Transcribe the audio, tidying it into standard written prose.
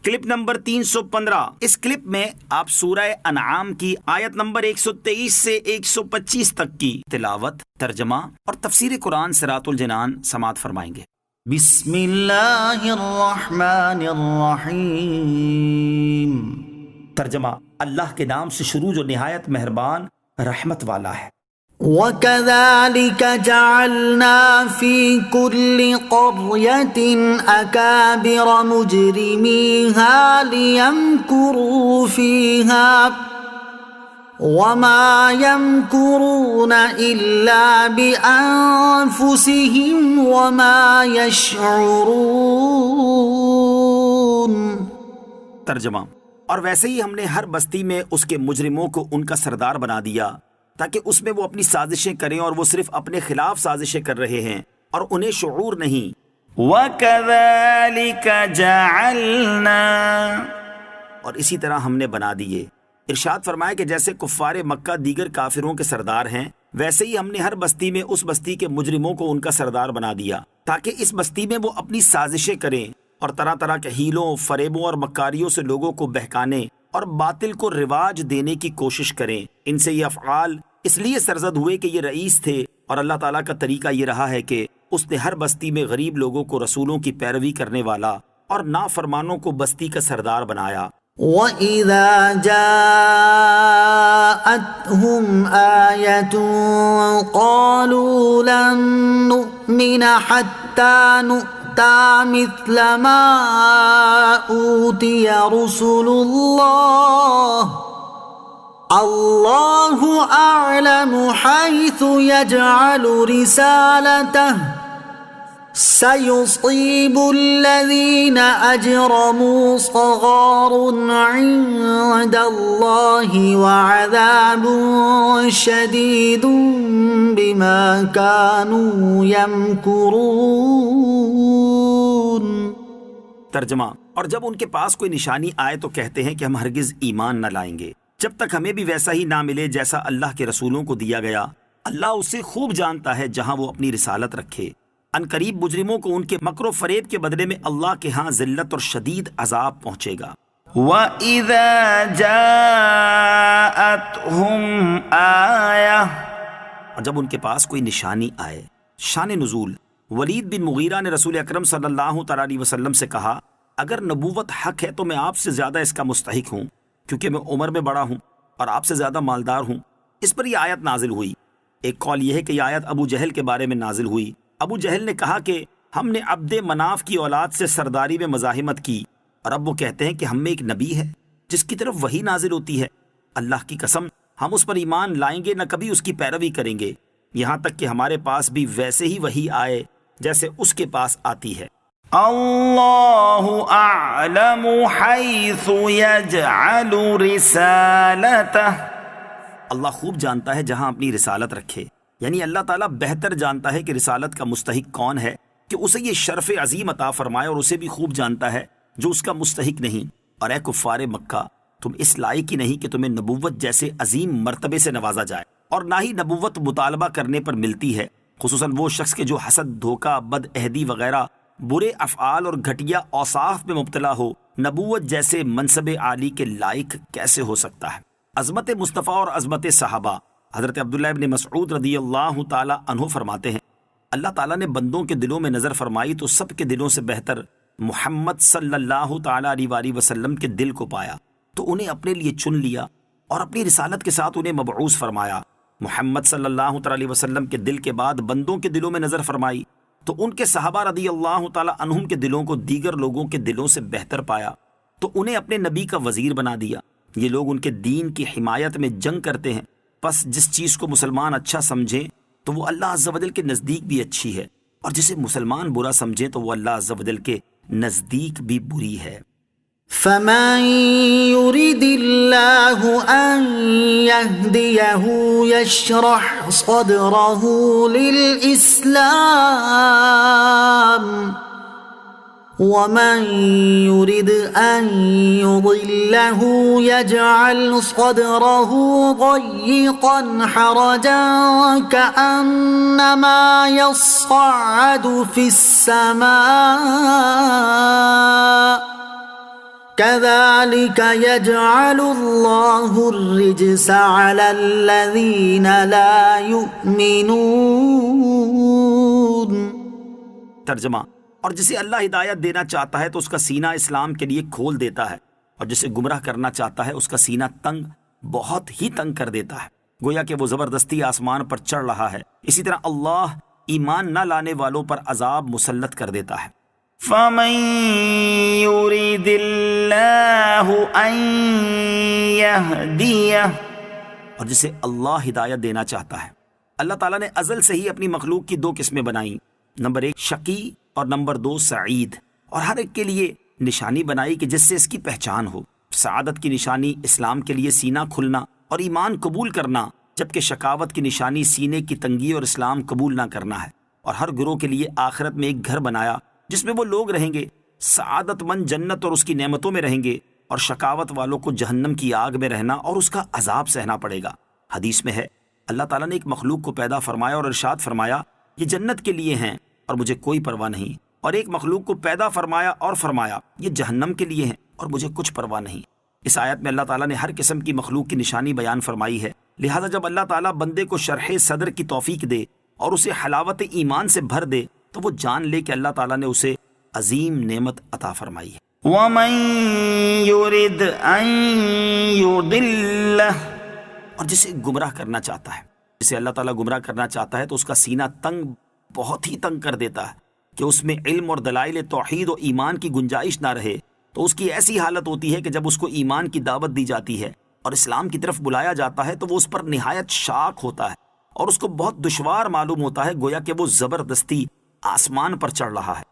Clip number 315۔ اس clip میں آپ سورہ انعام کی آیت نمبر 123 سے 125 تک کی تلاوت، ترجمہ اور تفسیر قرآن صراط الجنان سماعت فرمائیں گے۔ بسم اللہ الرحمن الرحیم۔ ترجمہ، اللہ کے نام سے شروع جو نہایت مہربان رحمت والا ہے۔ وَكَذَلِكَ جَعَلْنَا فِي كُلِّ قَرْيَةٍ أَكَابِرَ مُجْرِمِيهَا لِيَمْكُرُوا فِيهَا وَمَا يَمْكُرُونَ إِلَّا بِأَنفُسِهِمْ وَمَا يَشْعُرُونَ۔ ترجمہ، اور ویسے ہی ہم نے ہر بستی میں اس کے مجرموں کو ان کا سردار بنا دیا تاکہ اس میں وہ اپنی سازشیں کریں، اور وہ صرف اپنے خلاف سازشیں کر رہے ہیں اور انہیں شعور نہیں۔ وَكَذَلِكَ جَعَلْنَا، اور اسی طرح ہم نے بنا دیے۔ ارشاد فرمایا کہ جیسے کفار مکہ دیگر کافروں کے سردار ہیں، ویسے ہی ہم نے ہر بستی میں اس بستی کے مجرموں کو ان کا سردار بنا دیا تاکہ اس بستی میں وہ اپنی سازشیں کریں اور طرح طرح کے ہیلوں، فریبوں اور مکاریوں سے لوگوں کو بہکانے اور باطل کو رواج دینے کی کوشش کریں۔ ان سے یہ افعال اس لیے سرزد ہوئے کہ یہ رئیس تھے، اور اللہ تعالیٰ کا طریقہ یہ رہا ہے کہ اس نے ہر بستی میں غریب لوگوں کو رسولوں کی پیروی کرنے والا اور نافرمانوں کو بستی کا سردار بنایا۔ وَإِذَا جَاءَتْهُمْ آيَةٌ قَالُوا لَن نُّؤْمِنَ حَتَّى نُؤْتَىٰ مِثْلَ مَا أُوتِيَ رُسُلُ اللَّهِ اللہ اعلم حیث یجعل رسالتہ سیصیب الذین اجرموا صغار عند اللہ وعذاب شدید بما كانوا یمکرون۔ ترجمہ، اور جب ان کے پاس کوئی نشانی آئے تو کہتے ہیں کہ ہم ہرگز ایمان نہ لائیں گے جب تک ہمیں بھی ویسا ہی نہ ملے جیسا اللہ کے رسولوں کو دیا گیا۔ اللہ اسے خوب جانتا ہے جہاں وہ اپنی رسالت رکھے۔ ان قریب مجرموں کو ان کے مکر و فریب کے بدلے میں اللہ کے ہاں ذلت اور شدید عذاب پہنچے گا۔ وَإِذَا جَاءَتْهُمْ آیَةٌ، اور جب ان کے پاس کوئی نشانی آئے۔ شان نزول، ولید بن مغیرہ نے رسول اکرم صلی اللہ تعالی علیہ وسلم سے کہا، اگر نبوت حق ہے تو میں آپ سے زیادہ اس کا مستحق ہوں، کیونکہ میں عمر میں بڑا ہوں اور آپ سے زیادہ مالدار ہوں۔ اس پر یہ آیت نازل ہوئی۔ ایک قول یہ ہے کہ یہ آیت ابو جہل کے بارے میں نازل ہوئی۔ ابو جہل نے کہا کہ ہم نے عبد مناف کی اولاد سے سرداری میں مزاحمت کی، اور اب وہ کہتے ہیں کہ ہم میں ایک نبی ہے جس کی طرف وحی نازل ہوتی ہے۔ اللہ کی قسم ہم اس پر ایمان لائیں گے، نہ کبھی اس کی پیروی کریں گے، یہاں تک کہ ہمارے پاس بھی ویسے ہی وحی آئے جیسے اس کے پاس آتی ہے۔ اللہ اعلم حیث یجعل رسالتہ، اللہ خوب جانتا ہے جہاں اپنی رسالت رکھے، یعنی اللہ تعالیٰ بہتر جانتا ہے کہ رسالت کا مستحق کون ہے کہ اسے یہ شرف عظیم عطا فرمائے، اور اسے بھی خوب جانتا ہے جو اس کا مستحق نہیں۔ اور اے کفار مکہ، تم اس لائق ہی نہیں کہ تمہیں نبوت جیسے عظیم مرتبے سے نوازا جائے، اور نہ ہی نبوت مطالبہ کرنے پر ملتی ہے، خصوصاً وہ شخص کے جو حسد، دھوکہ، بد عہدی وغیرہ برے افعال اور گھٹیا اوصاف میں مبتلا ہو، نبوت جیسے منصب عالی کے لائق کیسے ہو سکتا ہے؟ عظمت مصطفیٰ اور عظمت صحابہ۔ حضرت عبداللہ ابن مسعود رضی اللہ تعالی عنہ فرماتے ہیں، اللہ تعالیٰ نے بندوں کے دلوں میں نظر فرمائی تو سب کے دلوں سے بہتر محمد صلی اللہ تعالی علیہ وسلم کے دل کو پایا، تو انہیں اپنے لیے چن لیا اور اپنی رسالت کے ساتھ انہیں مبعوث فرمایا۔ محمد صلی اللہ تعالی علیہ وسلم کے دل کے بعد بندوں کے دلوں میں نظر فرمائی تو ان کے صحابہ رضی اللہ تعالی عنہم کے دلوں کو دیگر لوگوں کے دلوں سے بہتر پایا، تو انہیں اپنے نبی کا وزیر بنا دیا۔ یہ لوگ ان کے دین کی حمایت میں جنگ کرتے ہیں، پس جس چیز کو مسلمان اچھا سمجھیں تو وہ اللہ عز و جل کے نزدیک بھی اچھی ہے، اور جسے مسلمان برا سمجھیں تو وہ اللہ عز و جل کے نزدیک بھی بری ہے۔ فَمَن يُرِدِ اللَّهُ أَن يَهْدِيَهُ يَشْرَحْ صَدْرَهُ لِلْإِسْلَامِ وَمَن يُرِدْ أَن يُضِلَّهُ يَجْعَلْ صَدْرَهُ ضَيِّقًا حَرَجًا كَأَنَّمَا يَصَّعَّدُ فِي السَّمَاءِ كذلك يجعل الله الرجس على الذين لا يؤمنون۔ ترجمہ، اور جسے اللہ ہدایت دینا چاہتا ہے تو اس کا سینہ اسلام کے لیے کھول دیتا ہے، اور جسے گمراہ کرنا چاہتا ہے اس کا سینہ تنگ، بہت ہی تنگ کر دیتا ہے، گویا کہ وہ زبردستی آسمان پر چڑھ رہا ہے۔ اسی طرح اللہ ایمان نہ لانے والوں پر عذاب مسلط کر دیتا ہے۔ فَمَن يُرِدِ اللَّهُ أَن يَهْدِيَهُ، اور جسے اللہ ہدایت دینا چاہتا ہے۔ اللہ تعالیٰ نے ازل سے ہی اپنی مخلوق کی دو قسمیں بنائیں، نمبر 1 شقی اور نمبر 2 سعید، اور ہر ایک کے لیے نشانی بنائی کہ جس سے اس کی پہچان ہو۔ سعادت کی نشانی اسلام کے لیے سینہ کھلنا اور ایمان قبول کرنا، جبکہ شقاوت کی نشانی سینے کی تنگی اور اسلام قبول نہ کرنا ہے۔ اور ہر گروہ کے لیے آخرت میں ایک گھر بنایا جس میں وہ لوگ رہیں گے، سعادت مند جنت اور اس کی نعمتوں میں رہیں گے، اور شقاوت والوں کو جہنم کی آگ میں رہنا اور اس کا عذاب سہنا پڑے گا۔ حدیث میں ہے اللہ تعالیٰ نے ایک مخلوق کو پیدا فرمایا اور ارشاد فرمایا یہ جنت کے لیے ہیں اور مجھے کوئی پرواہ نہیں، اور ایک مخلوق کو پیدا فرمایا اور فرمایا یہ جہنم کے لیے ہیں اور مجھے کچھ پرواہ نہیں۔ اس آیت میں اللہ تعالیٰ نے ہر قسم کی مخلوق کی نشانی بیان فرمائی ہے، لہٰذا جب اللہ تعالیٰ بندے کو شرح صدر کی توفیق دے اور اسے حلاوت ایمان سے بھر دے تو وہ جان لے کہ اللہ تعالیٰ نے اسے عظیم نعمت عطا فرمائی ہے۔ وَمَن يُرِدْ أَن يُضِلَّهُ، اور جسے گمراہ کرنا چاہتا ہے، جسے اللہ تعالیٰ گمراہ کرنا چاہتا ہے تو اس کا سینہ تنگ، بہت ہی تنگ کر دیتا ہے کہ اس میں علم اور دلائل توحید و ایمان کی گنجائش نہ رہے، تو اس کی ایسی حالت ہوتی ہے کہ جب اس کو ایمان کی دعوت دی جاتی ہے اور اسلام کی طرف بلایا جاتا ہے تو وہ اس پر نہایت شاق ہوتا ہے اور اس کو بہت دشوار معلوم ہوتا ہے، گویا کہ وہ زبردستی آسمان پر چڑھ رہا ہے۔